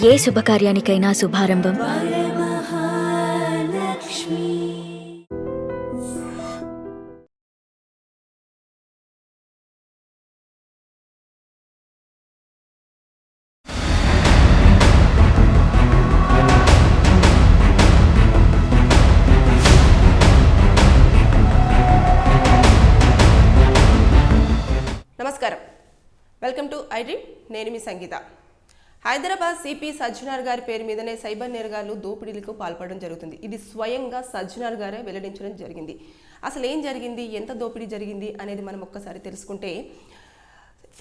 ఏ శుభకార్యానికైనా శుభారంభం నమస్కారం, welcome to I dream. నేను మీ సంగీత. Hyderabad CP Sajjanar గారి పేరు మీదనే సైబర్ నేరగాళ్లు దోపిడీలకు పాల్పడడం జరుగుతుంది. ఇది స్వయంగా సజ్జనార్ గారే వెల్లడించడం జరిగింది. అసలు ఏం జరిగింది, ఎంత దోపిడీ జరిగింది అనేది మనం ఒక్కసారి తెలుసుకుంటే,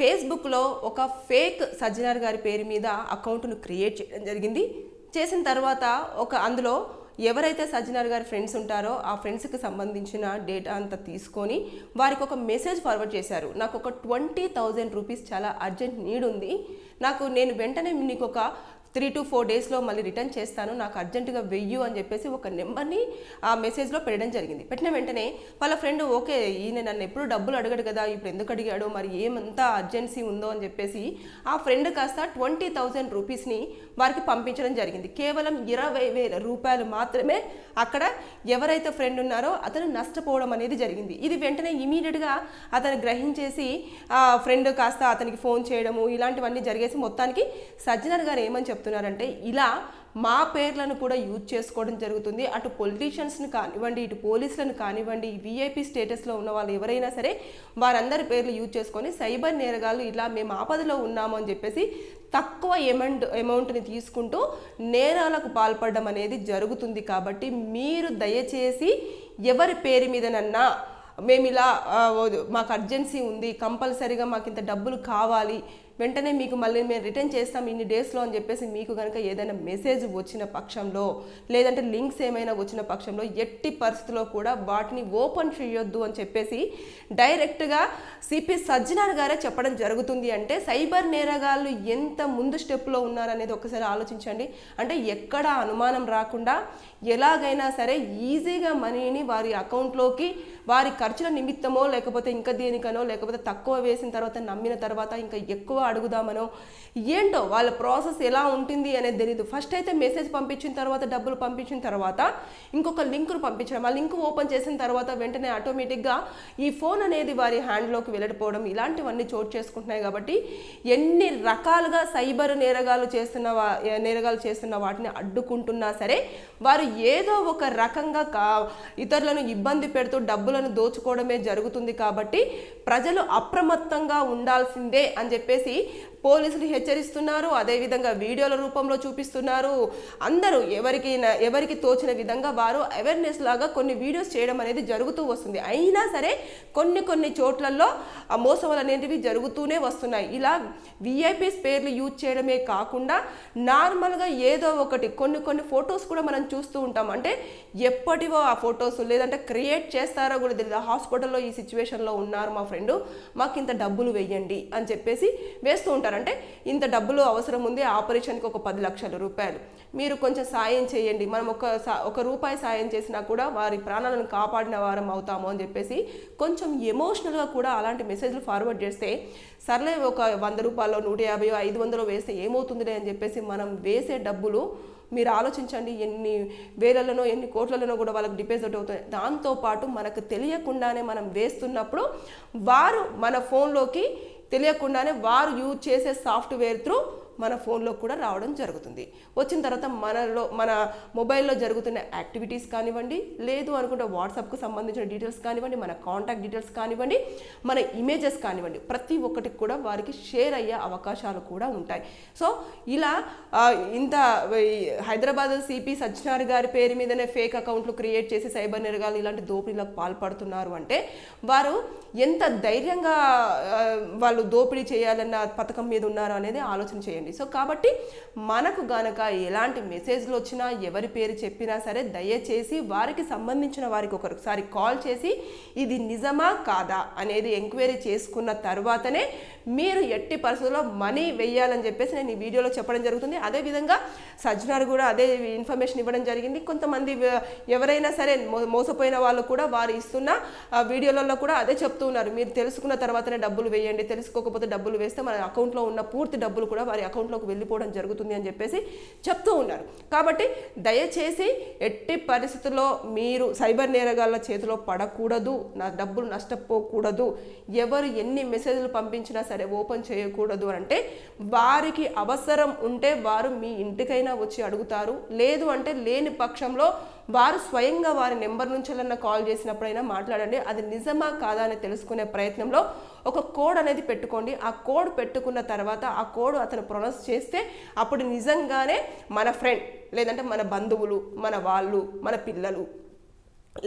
ఫేస్బుక్లో ఒక ఫేక్ సజ్జనార్ గారి పేరు మీద అకౌంట్ను క్రియేట్ చేయడం జరిగింది. చేసిన తర్వాత అందులో ఎవరైతే సజ్జనార్ గారి ఫ్రెండ్స్ ఉంటారో ఆ ఫ్రెండ్స్కి సంబంధించిన డేటా అంతా తీసుకొని వారికి ఒక మెసేజ్ ఫార్వర్డ్ చేశారు. నాకు ఒక 20,000 రూపీస్ చాలా అర్జెంట్ నీడ్ ఉంది, నేను వెంటనే నీకు ఒక 3 to 4 డేస్లో మళ్ళీ రిటర్న్ చేస్తాను, నాకు అర్జెంటుగా వెయ్యు అని చెప్పేసి ఒక నెంబర్ని ఆ మెసేజ్లో పెట్టడం జరిగింది. పెట్టిన వెంటనే వాళ్ళ ఫ్రెండ్, ఓకే ఈయన నన్ను ఎప్పుడు డబ్బులు అడగడు కదా, ఇప్పుడు ఎందుకు అడిగాడు, మరి ఏమంతా అర్జెన్సీ ఉందో అని చెప్పేసి ఆ ఫ్రెండ్ కాస్త 20,000 రూపీస్ని వారికి పంపించడం జరిగింది. కేవలం 20,000 రూపాయలు మాత్రమే అక్కడ ఎవరైతే ఫ్రెండ్ ఉన్నారో అతను నష్టపోవడం అనేది జరిగింది. ఇది వెంటనే ఇమీడియట్గా అతను గ్రహించేసి ఆ ఫ్రెండ్ కాస్త అతనికి ఫోన్ చేయడము ఇలాంటివన్నీ జరిగేసి మొత్తానికి సజ్జనార్ గారు ఏమని చెప్తున్నారంటే, ఇలా మా పేర్లను కూడా యూజ్ చేసుకోవడం జరుగుతుంది. అటు పొలిటీషియన్స్ని కానివ్వండి, ఇటు పోలీసులను కానివ్వండి, విఐపి స్టేటస్లో ఉన్న వాళ్ళు ఎవరైనా సరే వారందరి పేర్లు యూజ్ చేసుకొని సైబర్ నేరగాళ్ళు ఇలా మేము ఆపదలో ఉన్నాము అని చెప్పేసి తక్కువ అమౌంట్ని తీసుకుంటూ నేరాలకు పాల్పడడం అనేది జరుగుతుంది. కాబట్టి మీరు దయచేసి ఎవరి పేరు మీదనన్నా మేము ఇలా మాకు అర్జెన్సీ ఉంది, కంపల్సరీగా మాకు ఇంత డబ్బులు కావాలి, వెంటనే మీకు మళ్ళీ మేము రిటర్న్ చేస్తాం ఇన్ని డేస్లో అని చెప్పేసి మీకు కనుక ఏదైనా మెసేజ్ వచ్చిన పక్షంలో, లేదంటే లింక్స్ ఏమైనా వచ్చిన పక్షంలో ఎట్టి పరిస్థితుల్లో కూడా వాటిని ఓపెన్ చేయొద్దు అని చెప్పేసి డైరెక్ట్గా సిపి సజ్జనార్ గారే చెప్పడం జరుగుతుంది. అంటే సైబర్ నేరగాళ్ళు ఎంత ముందు స్టెప్లో ఉన్నారనేది ఒకసారి ఆలోచించండి. అంటే ఎక్కడ అనుమానం రాకుండా ఎలాగైనా సరే ఈజీగా మనీని వారి అకౌంట్లోకి వారి ఖర్చుల నిమిత్తమో లేకపోతే ఇంకా దేనికనో లేకపోతే తక్కువ వేసిన తర్వాత నమ్మిన తర్వాత ఇంకా ఎక్కువ అడుగుదామనో ఏంటో వాళ్ళ ప్రాసెస్ ఎలా ఉంటుంది అనేది తెలియదు. ఫస్ట్ అయితే మెసేజ్ పంపించిన తర్వాత డబ్బులు పంపించిన తర్వాత ఇంకొక లింక్ను పంపించడం, ఆ లింక్ ఓపెన్ చేసిన తర్వాత వెంటనే ఆటోమేటిక్గా ఈ ఫోన్ అనేది వారి హ్యాండ్లోకి వెళ్ళిపోవడం ఇలాంటివన్నీ చోటు చేసుకుంటున్నాయి. కాబట్టి ఎన్ని రకాలుగా సైబర్ నేరగాలు చేస్తున్న వాటిని అడ్డుకుంటున్నా సరే వారు ఏదో ఒక రకంగా ఇతరులను ఇబ్బంది పెడుతూ డబ్బులను దోచుకోవడమే జరుగుతుంది. కాబట్టి ప్రజలు అప్రమత్తంగా ఉండాల్సిందే అని చెప్పేసి పోలీసులు హెచ్చరిస్తున్నారు. అదేవిధంగా వీడియోల రూపంలో చూపిస్తున్నారు. అందరూ ఎవరికి తోచిన విధంగా వారు అవేర్నెస్ లాగా కొన్ని వీడియోస్ చేయడం అనేది జరుగుతూ వస్తుంది. అయినా సరే కొన్ని చోట్లలో ఆ మోసాలు అనేటివి జరుగుతూనే వస్తున్నాయి. ఇలా విఐపీస్ పేర్లు యూజ్ చేయడమే కాకుండా నార్మల్గా ఏదో ఒకటి కొన్ని ఫొటోస్ కూడా మనం చూస్తూ ఉంటాం. అంటే ఎప్పటివో ఆ ఫొటోస్ లేదంటే క్రియేట్ చేస్తారో కూడా తెలియదు. హాస్పిటల్లో ఈ సిచ్యువేషన్లో ఉన్నారు మా ఫ్రెండ్, మాకు ఇంత డబ్బులు వెయ్యండి అని చెప్పేసి వేస్తూ ఉంటారు. అంటే ఇంత డబ్బులు అవసరం ఉంది, ఆపరేషన్కి ఒక 10 లక్షల రూపాయలు, మీరు కొంచెం సాయం చేయండి, మనం ఒక రూపాయి సాయం చేసినా కూడా వారి ప్రాణాలను కాపాడిన వారం అవుతాము అని చెప్పేసి కొంచెం ఎమోషనల్గా కూడా అలాంటి మెసేజ్లు ఫార్వర్డ్ చేస్తే సర్లే ఒక 100 రూపాయలు 150 500 వేస్తే ఏమవుతుందిలే అని చెప్పేసి మనం వేసే డబ్బులు మీరు ఆలోచించండి ఎన్ని వేలలోనో ఎన్ని కోట్లలోనో కూడా వాళ్ళకి డిపాజిట్ అవుతాయి. దాంతోపాటు మనకు తెలియకుండానే మనం వేస్తున్నప్పుడు వారు మన ఫోన్లోకి తెలియకుండానే వారు యూజ్ చేసే సాఫ్ట్వేర్ త్రూ మన ఫోన్లో కూడా రావడం జరుగుతుంది. వచ్చిన తర్వాత మన మొబైల్లో జరుగుతున్న యాక్టివిటీస్ కానివ్వండి, లేదు అనుకుంటే వాట్సాప్కు సంబంధించిన డీటెయిల్స్ కానివ్వండి, మన కాంటాక్ట్ డీటెయిల్స్ కానివ్వండి, మన ఇమేజెస్ కానివ్వండి, ప్రతి ఒక్కటికి కూడా వారికి షేర్ అయ్యే అవకాశాలు కూడా ఉంటాయి. సో ఇలా ఇంత హైదరాబాద్ సిపి సజ్జనార్ గారి పేరు మీదనే ఫేక్ అకౌంట్లు క్రియేట్ చేసి సైబర్ నేరగాలు ఇలాంటి దోపిడీలకు పాల్పడుతున్నారు అంటే వారు ఎంత ధైర్యంగా వాళ్ళు దోపిడీ చేయాలన్న పథకం మీద ఉన్నారు అనేది ఆలోచన చేయండి. సో కాబట్టి మనకు గనక ఎలాంటి మెసేజ్లు వచ్చినా ఎవరి పేరు చెప్పినా సరే దయచేసి వారికి సంబంధించిన వారికి ఒకసారి కాల్ చేసి ఇది నిజమా కాదా అనేది ఎంక్వైరీ చేసుకున్న తర్వాతనే మీరు ఎట్టి పరిస్థితుల్లో మనీ వెయ్యాలని చెప్పేసి నేను ఈ వీడియోలో చెప్పడం జరుగుతుంది. అదేవిధంగా సజ్జనార్ కూడా అదే ఇన్ఫర్మేషన్ ఇవ్వడం జరిగింది. కొంతమంది ఎవరైనా సరే మోసపోయిన వాళ్ళు కూడా వారు ఇస్తున్న వీడియోలలో కూడా అదే చెప్తూ ఉన్నారు, మీరు తెలుసుకున్న తర్వాతనే డబ్బులు వేయండి, తెలుసుకోకపోతే డబ్బులు వేస్తే మన అకౌంట్లో ఉన్న పూర్తి డబ్బులు కూడా వారి అకౌంట్లోకి వెళ్ళిపోవడం జరుగుతుంది అని చెప్పేసి చెప్తూ ఉన్నారు. కాబట్టి దయచేసి ఎట్టి పరిస్థితుల్లో మీరు సైబర్ నేరగాళ్ళ చేతిలో పడకూడదు, నా డబ్బులు నష్టపోకూడదు, ఎవరు ఎన్ని మెసేజ్లు పంపించినా సరే ఓపెన్ చేయకూడదు అంటే వారికి అవసరం ఉంటే వారు మీ ఇంటికైనా వచ్చి అడుగుతారు, లేదు అంటే లేని పక్షంలో వారు స్వయంగా వారి నెంబర్ నుంచి కాల్ చేసినప్పుడైనా మాట్లాడండి. అది నిజమా కాదా అని తెలుసుకునే ప్రయత్నంలో ఒక కోడ్ అనేది పెట్టుకోండి. ఆ కోడ్ పెట్టుకున్న తర్వాత ఆ కోడ్ అతను ప్రొనౌన్స్ చేస్తే అప్పుడు నిజంగానే మన ఫ్రెండ్, లేదంటే మన బంధువులు, మన వాళ్ళు, మన పిల్లలు,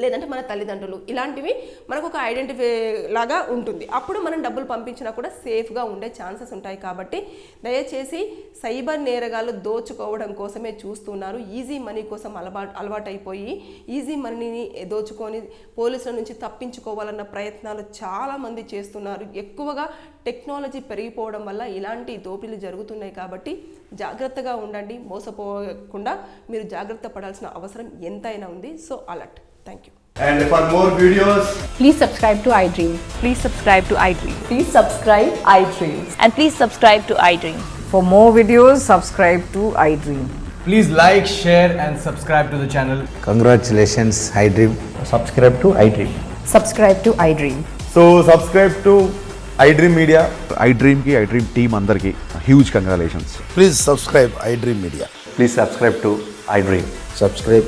లేదంటే మన తల్లిదండ్రులు, ఇలాంటివి మనకు ఒక ఐడెంటిఫై లాగా ఉంటుంది. అప్పుడు మనం డబ్బులు పంపించినా కూడా సేఫ్గా ఉండే ఛాన్సెస్ ఉంటాయి. కాబట్టి దయచేసి సైబర్ నేరగాళ్ళు దోచుకోవడం కోసమే చూస్తున్నారు. ఈజీ మనీ కోసం అలవాటైపోయి ఈజీ మనీని దోచుకొని పోలీసుల నుంచి తప్పించుకోవాలన్న ప్రయత్నాలు చాలామంది చేస్తున్నారు. ఎక్కువగా టెక్నాలజీ పెరిగిపోవడం వల్ల ఇలాంటి దోపిడీలు జరుగుతున్నాయి. కాబట్టి జాగ్రత్తగా ఉండండి, మోసపోకుండా మీరు జాగ్రత్త పడాల్సిన అవసరం ఎంతైనా ఉంది. So alert. Thank you. And for more videos, Please subscribe to iDream. Please subscribe to iDream. Please subscribe iDream. And please subscribe to iDream. For more videos, subscribe to iDream. please like, share and subscribe to the channel. Congratulations, iDream. Subscribe to iDream. Subscribe to iDream. So subscribe to iDream Media. iDream ki iDream team andarki huge congratulations. Please subscribe iDream Media. Please subscribe to iDream. Subscribe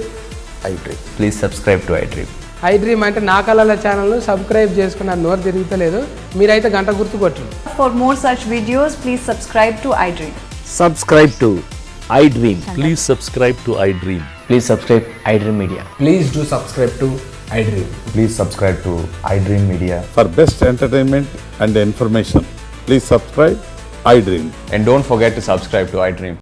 iDream. Please subscribe to iDream. iDream అంటే నా కళల ఛానల్ను subscribe చేసుకున్న నోరు తిరుగుతలేదు, మీరైతే గంట గుర్తు కొట్టండి. For more such videos, please subscribe to iDream. Subscribe to iDream. Please subscribe to iDream. Please subscribe iDream Media. Please do subscribe to iDream. Please subscribe to iDream Media. For best entertainment and information, please subscribe iDream. And don't forget to subscribe to iDream.